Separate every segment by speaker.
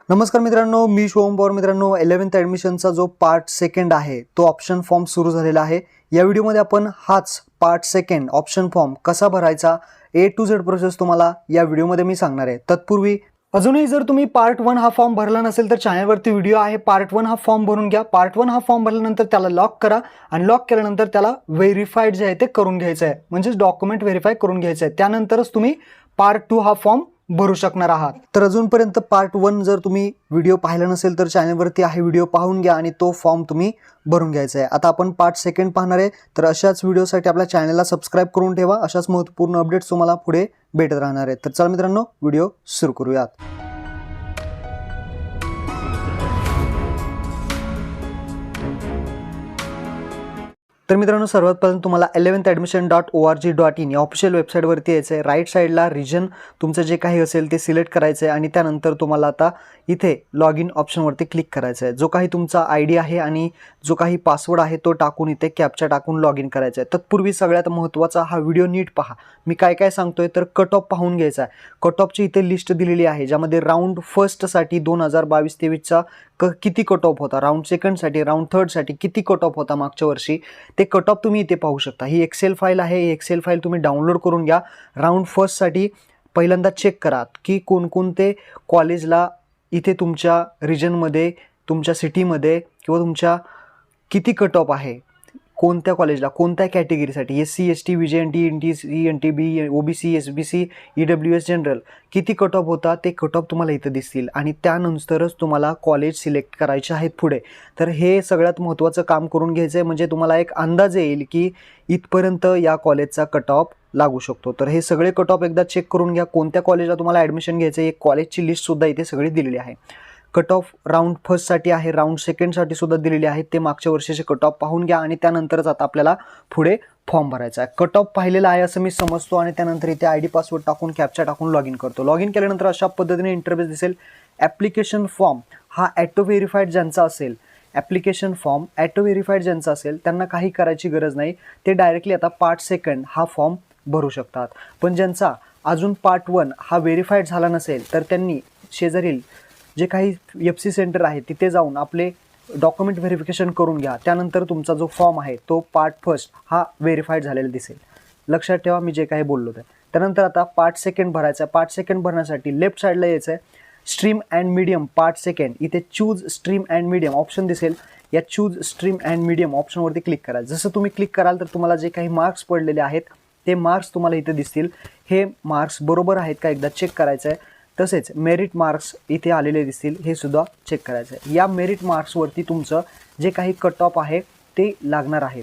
Speaker 1: नमस्कार मित्रांनो, मी शुभम पवार. मित्रांनो, 11th ॲडमिशनचा जो पार्ट सेकंड आहे तो ऑप्शन फॉर्म सुरू झालेला आहे. या व्हिडिओमध्ये आपण हाच पार्ट सेकंड ऑप्शन फॉर्म कसा भरायचा A to Z प्रोसेस तुम्हाला या व्हिडिओमध्ये मी सांगणार आहे. तत्पूर्वी अजूनही जर तुम्ही पार्ट 1 हा फॉर्म भरला नसेल तर चॅनलवरती व्हिडिओ आहे, पार्ट 1 हा फॉर्म भरून घ्या. पार्ट 1 हा फॉर्म भरल्यानंतर त्याला लॉक करा आणि लॉक केल्यानंतर त्याला व्हेरीफाईड जे आहे ते करून घ्यायचं आहे, म्हणजेच डॉक्युमेंट व्हेरीफाय करून घ्यायचं आहे. त्यानंतरच तुम्ही पार्ट 2 हा फॉर्म भरू शकणार आहात. तर अजूनपर्यंत पार्ट 1 जर तुम्ही व्हिडिओ पाहिला नसेल तर चॅनलवरती आहे, व्हिडिओ पाहून घ्या आणि तो फॉर्म तुम्ही भरून घ्यायचा आहे. आता आपण पार्ट सेकंड पाहणार आहे, तर अशाच व्हिडिओसाठी आपल्या चॅनलला सबस्क्राईब करून ठेवा. अशाच महत्त्वपूर्ण अपडेट्स तुम्हाला पुढे भेटत राहणार आहेत. तर चला मित्रांनो, व्हिडिओ सुरू करूयात. तर मित्रांनो, सर्वात पहिल्यांदा तुम्हाला 11thadmission.org.in या ऑफिशियल वेबसाईटवरती यायचं आहे. राईट साईडला रिजन तुमचं जे काही असेल ते सिलेक्ट करायचं आहे आणि त्यानंतर तुम्हाला आता इथे लॉग इन ऑप्शनवरती क्लिक करायचं आहे. जो काही तुमचा ID आहे आणि जो काही पासवर्ड आहे तो टाकून इथे कॅप्चा टाकून लॉग इन करायचं आहे. तत्पूर्वी सगळ्यात महत्त्वाचा हा व्हिडिओ नीट पहा. मी काय काय सांगतोय तर कट ऑफ पाहून घ्यायचा आहे. कट ऑफची इथे लिस्ट दिलेली आहे, ज्यामध्ये राऊंड फर्स्टसाठी 2022-23चा किती कट ऑफ होता, राऊंड सेकंडसाठी, राऊंड थर्डसाठी किती कट ऑफ होता मागच्या वर्षी, ते कट ऑफ तुम्ही इथे पाहू शकता. ही एक्सेल फाईल आहे. ही एक्सेल फाईल तुम्ही डाउनलोड करून घ्या. राऊंड फर्स्टसाठी पहिल्यांदा चेक करा की कोणकोणते कॉलेजला इथे तुमच्या रिजनमध्ये, तुमच्या सिटीमध्ये किंवा तुमच्या किती कट ऑफ आहे, कोणत्या कॉलेजला, कोणत्या कॅटेगरीसाठी, SC ST VJNT NTC NTB OBC SBC EWS general किती कट ऑफ होता ते कट ऑफ तुम्हाला इथं दिसतील आणि त्यानंतरच तुम्हाला कॉलेज सिलेक्ट करायचे आहेत पुढे. तर हे सगळ्यात महत्त्वाचं काम करून घ्यायचं आहे, म्हणजे तुम्हाला एक अंदाज येईल की इथपर्यंत या कॉलेजचा कट ऑफ लागू शकतो. तर हे सगळे कट ऑफ एकदा चेक करून घ्या. कोणत्या कॉलेजला तुम्हाला ॲडमिशन घ्यायचं आहे, एक कॉलेजची लिस्टसुद्धा इथे सगळी दिलेली आहे. कट ऑफ राऊंड फर्स्टसाठी आहे, राऊंड सेकंडसाठी सुद्धा दिलेले आहेत. ते मागच्या वर्षीचे कट ऑफ पाहून घ्या आणि त्यानंतरच आता आपल्याला पुढे फॉर्म भरायचा आहे. कट ऑफ पाहिलेला आहे असं मी समजतो आणि त्यानंतर इथे ID पासवर्ड टाकून कॅप्चा टाकून लॉग इन करतो. लॉग इन केल्यानंतर अशा पद्धतीने इंटरफेस दिसेल. ॲप्लिकेशन फॉर्म हा ॲटो व्हेरीफाईड ज्यांचा असेल, ॲप्लिकेशन फॉर्म ॲटो व्हेरीफाईड ज्यांचा असेल त्यांना काही करायची गरज नाही. ते डायरेक्टली आता पार्ट सेकंड हा फॉर्म भरू शकतात. पण ज्यांचा अजून पार्ट 1 हा व्हेरीफाईड झाला नसेल तर त्यांनी शेजारील जे काही FC सेंटर आहे तिथे जाऊन आपले डॉक्युमेंट व्हेरिफिकेशन करून घ्या. त्यानंतर तुमचा जो फॉर्म आहे तो पार्ट फर्स्ट हा व्हेरीफाईड झालेला दिसेल. लक्षात ठेवा मी जे काही बोललो ते. त्यानंतर आता पार्ट सेकंड भरायचा आहे. पार्ट सेकंड भरण्यासाठी लेफ्ट साईडला यायचं आहे. Stream and medium part second, इथे choose stream and medium option दिसेल. या चूज स्ट्रीम अँड मीडियम ऑप्शनवरती क्लिक करा. जसं तुम्ही क्लिक कराल तर तुम्हाला जे काही मार्क्स पडलेले आहेत ते मार्क्स तुम्हाला इथे दिसतील. हे मार्क्स बरोबर आहेत का एकदा चेक करायचं आहे. तसेच मेरिट मार्क्स इथे आलेले दिसतील, हे सुद्धा चेक करायचं आहे. या मेरिट मार्क्सवरती तुमचं जे काही कट ऑफ आहे ते लागणार आहे.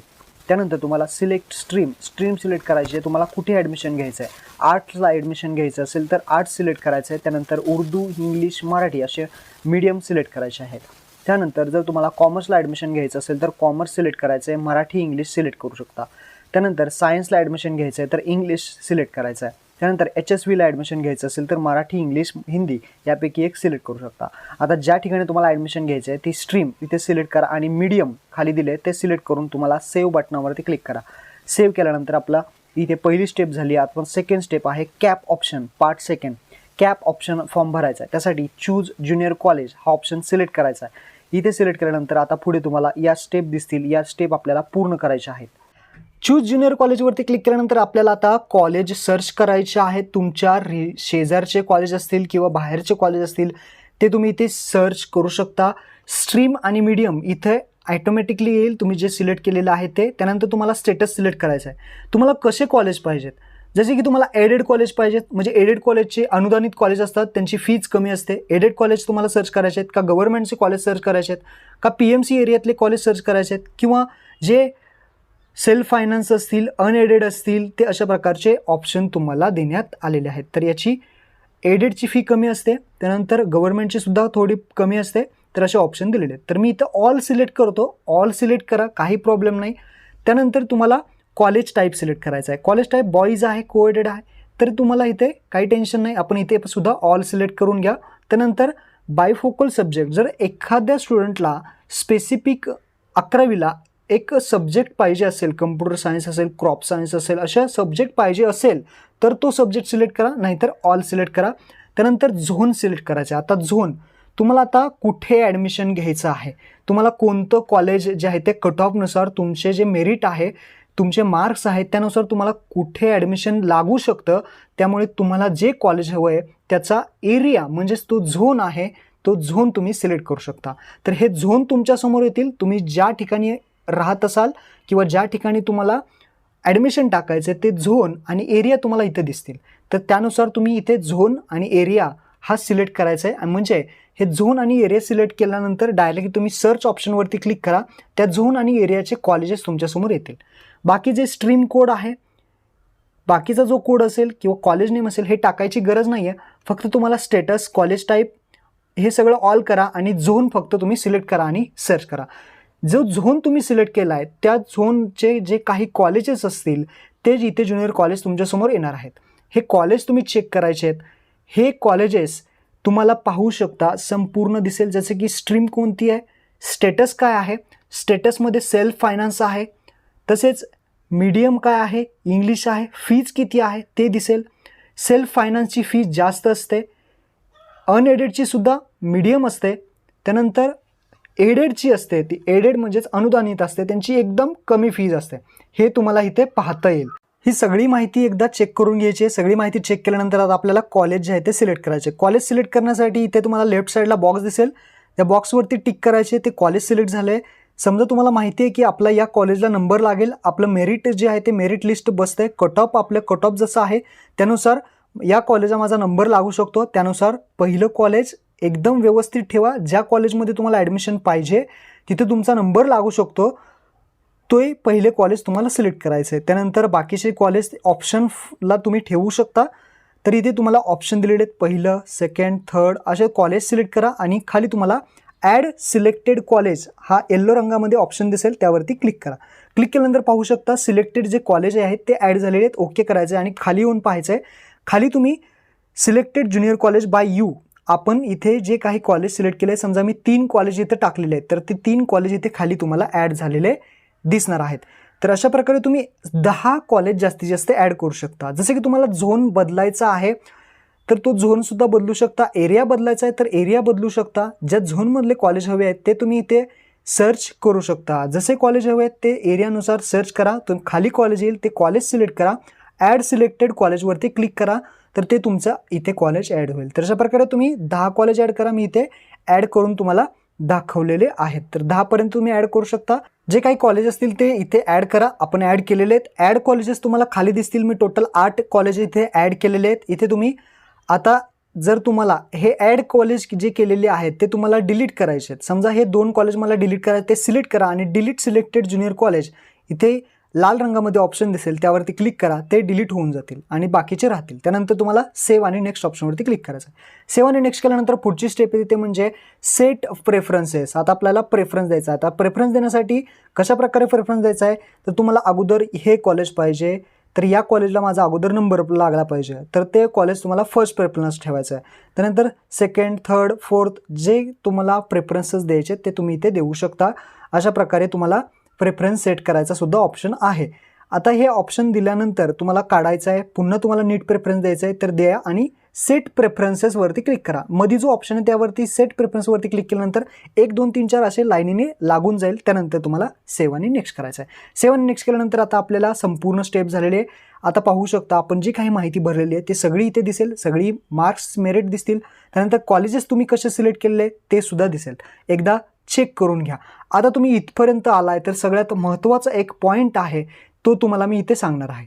Speaker 1: त्यानंतर तुम्हाला सिलेक्ट स्ट्रीम सिलेक्ट करायची आहे. तुम्हाला कुठे ॲडमिशन घ्यायचं आहे. आर्ट्सला ॲडमिशन घ्यायचं असेल तर आर्ट्स सिलेक्ट करायचं आहे. त्यानंतर उर्दू, इंग्लिश, मराठी असे मीडियम सिलेक्ट करायचे आहेत. त्यानंतर जर तुम्हाला कॉमर्सला ॲडमिशन घ्यायचं असेल तर कॉमर्स सिलेक्ट करायचं आहे. मराठी, इंग्लिश सिलेक्ट करू शकता. त्यानंतर सायन्सला ॲडमिशन घ्यायचं आहे तर इंग्लिश सिलेक्ट करायचं आहे. त्यानंतर HSVला ॲडमिशन घ्यायचं असेल तर मराठी, इंग्लिश, हिंदी यापैकी एक सिलेक्ट करू शकता. आता ज्या ठिकाणी तुम्हाला ॲडमिशन घ्यायचं आहे ती स्ट्रीम इथे सिलेक्ट करा आणि मीडियम खाली दिले ते सिलेक्ट करून तुम्हाला सेव्ह बटनावरती क्लिक करा. सेव्ह केल्यानंतर आपला इथे पहिली स्टेप झाली. आता सेकंड स्टेप आहे cap option part second. Cap option form भरायचा आहे. त्यासाठी चूज ज्युनियर कॉलेज हा ऑप्शन सिलेक्ट करायचा आहे. इथे सिलेक्ट केल्यानंतर आता पुढे तुम्हाला या स्टेप दिसतील. या स्टेप आपल्याला पूर्ण करायच्या आहेत. चूज ज्युनियर कॉलेजवरती क्लिक केल्यानंतर आपल्याला आता कॉलेज सर्च करायचे आहेत. तुमच्या शेजारचे कॉलेज असतील किंवा बाहेरचे कॉलेज असतील ते तुम्ही इथे सर्च करू शकता. स्ट्रीम आणि मीडियम इथे ॲटोमॅटिकली येईल तुम्ही जे सिलेक्ट केलेलं आहे ते. त्यानंतर तुम्हाला स्टेटस सिलेक्ट करायचं आहे. तुम्हाला कसे कॉलेज पाहिजेत, जसे की तुम्हाला एडेड कॉलेज पाहिजेत, म्हणजे एडेड कॉलेजचे अनुदानित कॉलेज असतात, त्यांची फीज कमी असते. एडेड कॉलेज तुम्हाला सर्च करायचे आहेत का गव्हर्नमेंटचे कॉलेज सर्च करायचे आहेत का PMC एरियातले कॉलेज सर्च करायचे आहेत किंवा जे सेल्फ फायनान्स असतील, अनएडेड असतील, ते अशा प्रकारचे ऑप्शन तुम्हाला देण्यात आलेले आहेत. तर याची एडेडची फी कमी असते, त्यानंतर गव्हर्नमेंटची सुद्धा थोडी कमी असते. तर असे ऑप्शन दिलेले आहेत. तर मी इथं ऑल सिलेक्ट करतो. ऑल सिलेक्ट करा, काही प्रॉब्लेम नाही. त्यानंतर तुम्हाला कॉलेज टाईप सिलेक्ट करायचा आहे. कॉलेज टाईप बॉईज आहे, कोएडेड आहे, तर तुम्हाला इथे काही टेन्शन नाही. आपण इथे सुद्धा ऑल सिलेक्ट करून घ्या. त्यानंतर बायफोकल सब्जेक्ट, जर एखाद्या स्टुडंटला स्पेसिफिक 11वीला एक सब्जेक्ट पाहिजे असेल, कम्प्युटर सायन्स असेल, क्रॉप सायन्स असेल, अशा सब्जेक्ट पाहिजे असेल तर तो सब्जेक्ट सिलेक्ट करा, नाहीतर ऑल सिलेक्ट करा. त्यानंतर झोन सिलेक्ट करायचा. आता झोन तुम्हाला आता कुठे ॲडमिशन घ्यायचं आहे, तुम्हाला कोणतं कॉलेज जे आहे ते कट ऑफनुसार तुमचे जे मेरिट आहे, तुमचे मार्क्स आहेत त्यानुसार तुम्हाला कुठे ॲडमिशन लागू शकतं. त्यामुळे तुम्हाला जे कॉलेज हवं आहे त्याचा एरिया म्हणजेच तो झोन आहे, तो झोन तुम्ही सिलेक्ट करू शकता. तर हे झोन तुमच्यासमोर येतील. तुम्ही ज्या ठिकाणी राहत असाल किंवा ज्या ठिकाणी तुम्हाला ॲडमिशन टाकायचं ते झोन आणि एरिया तुम्हाला इथे दिसतील. तर त्यानुसार तुम्ही इथे झोन आणि एरिया हा सिलेक्ट करायचा आहे. म्हणजे हे झोन आणि एरिया सिलेक्ट केल्यानंतर डायरेक्ट तुम्ही सर्च ऑप्शनवरती क्लिक करा. त्या झोन आणि एरियाचे कॉलेजेस तुमच्यासमोर येतील. बाकी जे स्ट्रीम कोड आहे, बाकीचा जो कोड असेल किंवा कॉलेज नेम असेल हे टाकायची गरज नाही आहे. फक्त तुम्हाला स्टेटस, कॉलेज टाईप हे सगळं ऑल करा आणि झोन फक्त तुम्ही सिलेक्ट करा आणि सर्च करा. जो झोन तुम्ही सिलेक्ट केला आहे त्या झोनचे जे काही कॉलेजेस असतील ते इथे ज्युनियर कॉलेज तुमच्यासमोर येणार आहेत. हे कॉलेज तुम्ही चेक करायचे आहेत. हे कॉलेजेस तुम्हाला पाहू शकता संपूर्ण दिसेल, जसे की स्ट्रीम कोणती आहे, स्टेटस काय आहे, स्टेटसमध्ये सेल्फ फायनान्स आहे, तसेच मीडियम काय आहे, इंग्लिश आहे, फीज किती आहे ते दिसेल. सेल्फ फायनान्सची फीज जास्त असते, अनएडेडची सुद्धा मीडियम असते, त्यानंतर एडेडची असते, ती एडेड म्हणजेच अनुदानित असते, त्यांची एकदम कमी फीज असते. हे तुम्हाला इथे पाहता येईल. ही सगळी माहिती एकदा चेक करून घ्यायची आहे. सगळी माहिती चेक केल्यानंतर आता आपल्याला कॉलेज जे आहे ते सिलेक्ट करायचे. कॉलेज सिलेक्ट करण्यासाठी इथे तुम्हाला लेफ्ट साईडला बॉक्स दिसेल, त्या बॉक्सवरती टिक करायचे. ते कॉलेज सिलेक्ट झालं आहे. समजा तुम्हाला माहिती आहे की आपला या कॉलेजला नंबर लागेल, आपलं मेरिट जे आहे ते मेरिट लिस्ट बसतं आहे, कट ऑफ आपलं कट ऑफ जसं आहे त्यानुसार या कॉलेजला माझा नंबर लागू शकतो. त्यानुसार पहिलं कॉलेज एकदम व्यवस्थित ठेवा. ज्या कॉलेजमध्ये तुम्हाला ॲडमिशन पाहिजे तिथे तुमचा नंबर लागू शकतो, तोही पहिले कॉलेज तुम्हाला सिलेक्ट करायचं आहे. त्यानंतर बाकीचे कॉलेज ऑप्शनला तुम्ही ठेवू शकता. तर इथे तुम्हाला ऑप्शन दिलेले आहेत, पहिलं, सेकंड, थर्ड असे कॉलेज सिलेक्ट करा आणि खाली तुम्हाला ॲड सिलेक्टेड कॉलेज हा येल्लो रंगामध्ये ऑप्शन दिसेल, त्यावरती क्लिक करा. क्लिक केल्यानंतर पाहू शकता सिलेक्टेड जे कॉलेज आहेत ते ॲड झालेले आहेत. ओके करायचं आहे आणि खाली येऊन पाहायचं आहे. खाली तुम्ही selected junior college by you, आपण इथे जे काही कॉलेज सिलेक्ट केले, समजा मी 3 कॉलेज इथे टाकलेले आहेत, तर ते 3 कॉलेज इथे खाली तुम्हाला ॲड झालेले दिसणार आहेत. तर अशा प्रकारे तुम्ही 10 कॉलेज जास्तीत जास्त ॲड करू शकता. जसे की तुम्हाला झोन बदलायचा आहे तर तो झोनसुद्धा बदलू शकता, एरिया बदलायचा आहे तर एरिया बदलू शकता. ज्या झोनमधले कॉलेज हवे आहेत ते तुम्ही इथे सर्च करू शकता. जसे कॉलेज हवे आहेत ते एरियानुसार सर्च करा, तर खाली कॉलेज येईल ते कॉलेज सिलेक्ट करा, ॲड सिलेक्टेड कॉलेजवरती क्लिक करा, तर ते तुमचं इथे कॉलेज ॲड होईल. तर अशा प्रकारे तुम्ही 10 कॉलेज ॲड करा. मी इथे ॲड करून तुम्हाला दाखवलेले आहेत. तर 10 पर्यंत तुम्ही ॲड करू शकता. जे काही कॉलेज असतील ते इथे ॲड करा. आपण ॲड केलेले आहेत. ॲड कॉलेजेस तुम्हाला खाली दिसतील. मी टोटल 8 कॉलेज इथे ॲड केलेले आहेत. इथे तुम्ही आता जर तुम्हाला हे ॲड कॉलेज जे केलेले आहेत ते तुम्हाला डिलीट करायचे आहेत, समजा हे 2 कॉलेज मला डिलीट करायचे, ते सिलेक्ट करा आणि डिलीट सिलेक्टेड ज्युनियर कॉलेज इथे लाल रंगामध्ये ऑप्शन दिसेल, त्यावरती क्लिक करा, ते डिलीट होऊन जातील आणि बाकीचे राहतील. त्यानंतर तुम्हाला सेव्ह आणि नेक्स्ट ऑप्शनवरती क्लिक करायचं आहे. सेव्ह आणि नेक्स्ट केल्यानंतर पुढची स्टेप येते म्हणजे सेट प्रेफरन्सेस. आता आपल्याला प्रेफरन्स द्यायचा आहे. आता प्रेफरन्स देण्यासाठी कशा प्रकारे प्रेफरन्स द्यायचा आहे, तर तुम्हाला अगोदर हे कॉलेज पाहिजे, तर या कॉलेजला माझा अगोदर नंबर लागला पाहिजे, तर ते कॉलेज तुम्हाला फर्स्ट प्रेफरन्स ठेवायचं आहे. त्यानंतर सेकंड, थर्ड, फोर्थ जे तुम्हाला प्रेफरन्सेस द्यायचे ते तुम्ही इथे देऊ शकता. अशा प्रकारे तुम्हाला प्रेफरन्स सेट करायचा सुद्धा ऑप्शन आहे. आता हे ऑप्शन दिल्यानंतर तुम्हाला काढायचं आहे, पुन्हा तुम्हाला नीट प्रेफरन्स द्यायचं आहे तर द्या आणि सेट प्रेफरन्सेसवरती क्लिक करा. मध्ये जो ऑप्शन आहे त्यावरती सेट प्रेफरन्सवरती क्लिक केल्यानंतर 1 2 3 4 असे लाईनीने लागून जाईल. त्यानंतर तुम्हाला सेव्ह आणि नेक्स्ट करायचं आहे. सेव्ह आणि नेक्स्ट केल्यानंतर आता आपल्याला संपूर्ण स्टेप झालेली आहे. आता पाहू शकता आपण जी काही माहिती भरलेली आहे ते सगळी इथे दिसेल, सगळी मार्क्स मेरिट दिसतील. त्यानंतर कॉलेजेस तुम्ही कसे सिलेक्ट केलेले ते सुद्धा दिसेल. एकदा चेक करून घ्या. आता तुम्ही इथपर्यंत आलाय तर सगळ्यात महत्त्वाचा एक पॉईंट आहे तो तुम्हाला मी इथे सांगणार आहे.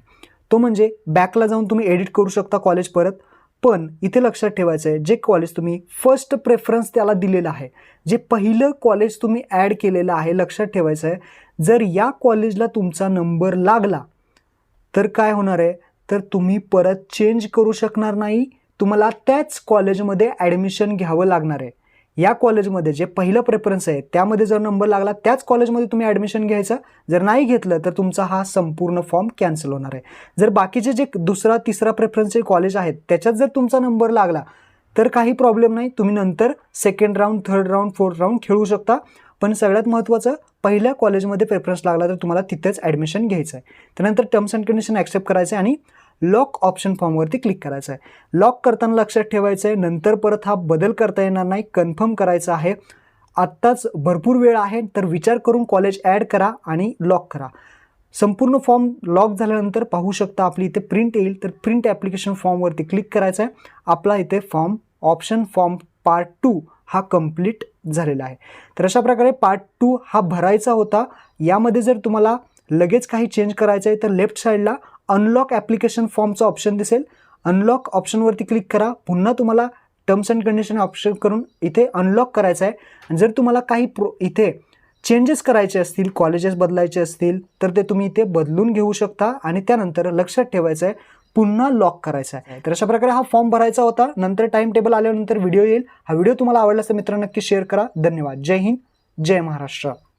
Speaker 1: तो म्हणजे बॅकला जाऊन तुम्ही एडिट करू शकता कॉलेज परत. पण इथे लक्षात ठेवायचं आहे, जे कॉलेज तुम्ही फर्स्ट प्रेफरन्स त्याला दिलेलं आहे, जे पहिलं कॉलेज तुम्ही ॲड केलेलं आहे, लक्षात ठेवायचं आहे, जर या कॉलेजला तुमचा नंबर लागला तर काय होणार आहे, तर तुम्ही परत चेंज करू शकणार नाही. तुम्हाला त्याच कॉलेजमध्ये ॲडमिशन घ्यावं लागणार आहे. या कॉलेजमध्ये जे पहिलं प्रेफरन्स आहे त्यामध्ये जर नंबर लागला त्याच कॉलेजमध्ये तुम्ही ॲडमिशन घ्यायचं. जर नाही घेतलं तर तुमचा हा संपूर्ण फॉर्म कॅन्सल होणार आहे. जर बाकीचे जे दुसरा तिसरा प्रेफरन्सचे कॉलेज आहेत त्याच्यात जर तुमचा नंबर लागला तर काही प्रॉब्लेम नाही, तुम्ही नंतर second round, third round, fourth round खेळू शकता. पण सगळ्यात महत्त्वाचं, पहिल्या कॉलेजमध्ये प्रेफरन्स लागला तर तुम्हाला तिथेच ॲडमिशन घ्यायचं आहे. त्यानंतर टर्म्स अँड कंडिशन ॲक्सेप्ट करायचं आणि लॉक ऑप्शन फॉर्मवरती क्लिक करायचं आहे। लॉक करताना लक्षात ठेवायचं आहे, नंतर परत हा बदल करता येणार नाही, कन्फर्म करायचं आहे। आत्ताच भरपूर वेळ आहे, तर विचार करून कॉलेज ॲड करा आणि लॉक करा। संपूर्ण फॉर्म लॉक झाल्यानंतर पाहू शकता आपली इथे प्रिंट येईल, तर प्रिंट ॲप्लिकेशन फॉर्मवरती क्लिक करायचं आहे। आपला इथे फॉर्म ऑप्शन फॉर्म पार्ट 2 हा कंप्लीट झालेला आहे। तर अशा प्रकारे पार्ट 2 हा भरायचा होता। यामध्ये जर तुम्हाला लगेच काही चेंज करायचं आहे तर लेफ्ट साईडला अनलॉक ॲप्लिकेशन फॉर्मचा ऑप्शन दिसेल, अनलॉक ऑप्शनवरती क्लिक करा। पुन्हा तुम्हाला टर्म्स अँड कंडिशन ऑप्शन करून इथे अनलॉक करायचं आहे। आणि जर तुम्हाला काही इथे चेंजेस करायचे असतील, कॉलेजेस बदलायचे असतील तर ते तुम्ही इथे बदलून घेऊ शकता आणि त्यानंतर लक्षात ठेवायचं आहे पुन्हा लॉक करायचा आहे। तर अशा प्रकारे हा फॉर्म भरायचा होता। नंतर टाइम टेबल आल्यानंतर व्हिडिओ येईल। हा व्हिडिओ तुम्हाला आवडला तर मित्रांनो नक्की शेअर करा। धन्यवाद। जय हिंद, जय महाराष्ट्र।